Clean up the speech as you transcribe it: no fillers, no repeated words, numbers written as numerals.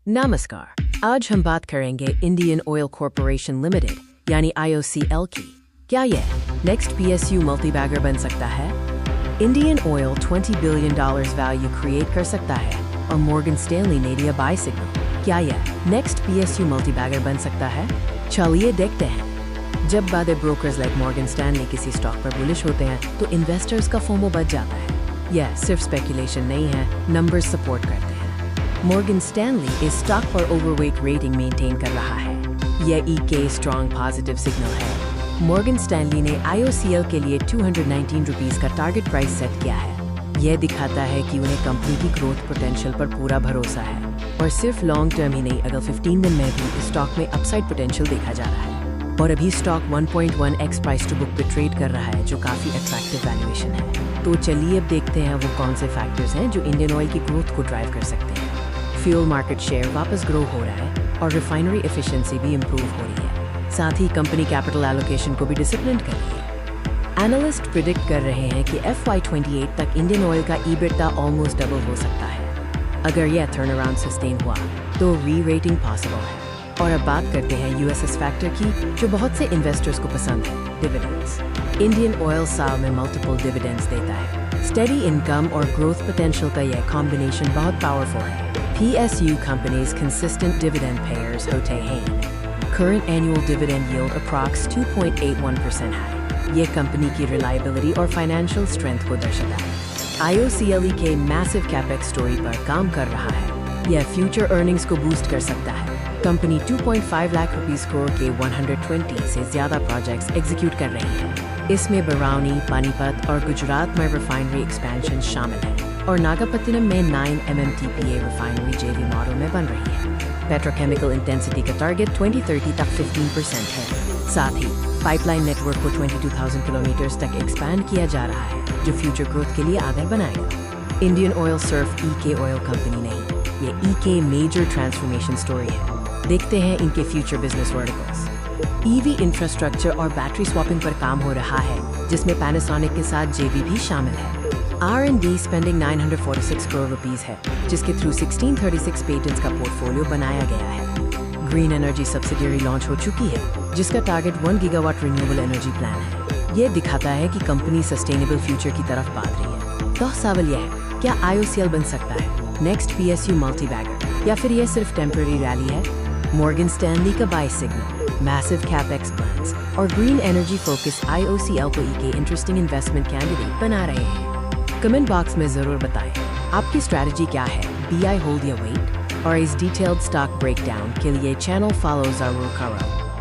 नमस्कार, आज हम बात करेंगे इंडियन ऑयल कॉरपोरेशन लिमिटेड यानी IOCL की। क्या यह नेक्स्ट PSU मल्टीबैगर बन सकता है? Indian oil $20 billion value create कर सकता है और मॉर्गन स्टैनली ने दिया बाय सिग्नल। क्या यह नेक्स्ट PSU मल्टीबैगर बन सकता है? चलिए देखते हैं। जब बड़े ब्रोकर्स लाइक मॉर्गन स्टैनली किसी स्टॉक पर बुलिश होते हैं तो इन्वेस्टर्स का फोमो बढ़ जाता है। यह सिर्फ स्पेकुलेशन नहीं है, नंबर्स सपोर्ट करते हैं। मॉर्गन स्टैनली इस स्टॉक पर ओवरवेट रेटिंग मेंटेन कर रहा है। यह EK स्ट्रॉन्ग पॉजिटिव सिग्नल है। मॉर्गन स्टैनली ने IOCL के लिए ₹219 का टारगेट प्राइस सेट किया है। यह दिखाता है कि उन्हें कंपनी की ग्रोथ पोटेंशियल पर पूरा भरोसा है और सिर्फ लॉन्ग टर्म ही नहीं, अगले 15 दिन में भी इस स्टॉक में अपसाइड पोटेंशियल देखा जा रहा है। और अभी stock 1.1x price to book पे ट्रेड कर रहा है, जो काफी अट्रैक्टिव वैल्यूएशन है। तो चलिए अब देखते हैं वो कौन से फैक्टर्स हैं जो इंडियन ऑयल की ग्रोथ को ड्राइव कर सकते हैं। फ्यूल मार्केट शेयर वापस ग्रो हो रहा है और रिफाइनरी एफिशिएंसी भी इंप्रूव हो रही है। साथ ही कंपनी कैपिटल एलोकेशन को भी डिसिप्लिन कर रही है। एनालिस्ट प्रिडिक्ट कर रहे हैं कि FY28 तक इंडियन ऑयल का EBITDA ऑलमोस्ट डबल हो सकता है। अगर यह टर्न अराउंड सस्टेन हुआ तो री-रेटिंग पॉसिबल है। और अब बात करते हैं USS फैक्टर की, जो बहुत से इन्वेस्टर्स को पसंद है, डिविडेंड्स। इंडियन ऑयल साल में मल्टीपल डिविडेंड्स देता है। स्टेडी इनकम और ग्रोथ पोटेंशियल का यह कॉम्बिनेशन बहुत पावरफुल है। PSU companies consistent dividend payers होते हैं। Current annual dividend yield approx 2.81% है। ये कंपनी की reliability और financial strength को दर्शाता है। IOCL के massive capex story पर काम कर रहा है। यह future earnings को boost कर सकता है। कंपनी 2.5 लाख रुपीस करोड़ के 120 से ज्यादा प्रोजेक्ट्स एग्जीक्यूट कर रही है। इसमें बरौनी, पानीपत और गुजरात में रिफाइनरी एक्सपेंशन शामिल है और नागापत्तिनम में 9 MMTPA रिफाइनरी JV मॉडल में बन रही है। पेट्रोकेमिकल इंटेंसिटी का टारगेट 2030 तक 15% है। साथ ही पाइपलाइन नेटवर्क को 22,000 किलोमीटर तक एक्सपैंड किया जा रहा है, जो फ्यूचर ग्रोथ के लिए आधार बनाएगा। इंडियन ऑयल सिर्फ EK ऑयल कंपनी नहीं, ये EK मेजर ट्रांसफॉर्मेशन स्टोरी है। देखते हैं इनके future business verticals. EV infrastructure और बैटरी स्वैपिंग पर काम हो रहा है, जिसमें पैनासोनिक के साथ JV भी शामिल है। R&D स्पेंडिंग 946 करोड़ रुपीस है, जिसके थ्रू 1636 पेटेंट्स का पोर्टफोलियो बनाया गया है। ग्रीन एनर्जी सब्सिडियरी लॉन्च हो चुकी है, जिसका target 1 gigawatt renewable energy plan है। यह दिखाता है कि कंपनी सस्टेनेबल फ्यूचर की तरफ बढ़ रही है। तो सवाल यह है, क्या IOCL बन सकता है नेक्स्ट PSU मल्टीबैगर, या फिर यह सिर्फ टेम्पररी रैली है? मॉर्गन स्टैनली का buy signal, massive capex plans और ग्रीन एनर्जी फोकस IOCL को EK इंटरेस्टिंग इन्वेस्टमेंट कैंडिडेट बना रहे हैं। कमेंट बॉक्स में जरूर बताएं आपकी स्ट्रैटेजी क्या है, BI होल्ड या वेट। और इस डिटेल्ड स्टॉक ब्रेकडाउन के लिए चैनल फॉलो जरूर करो।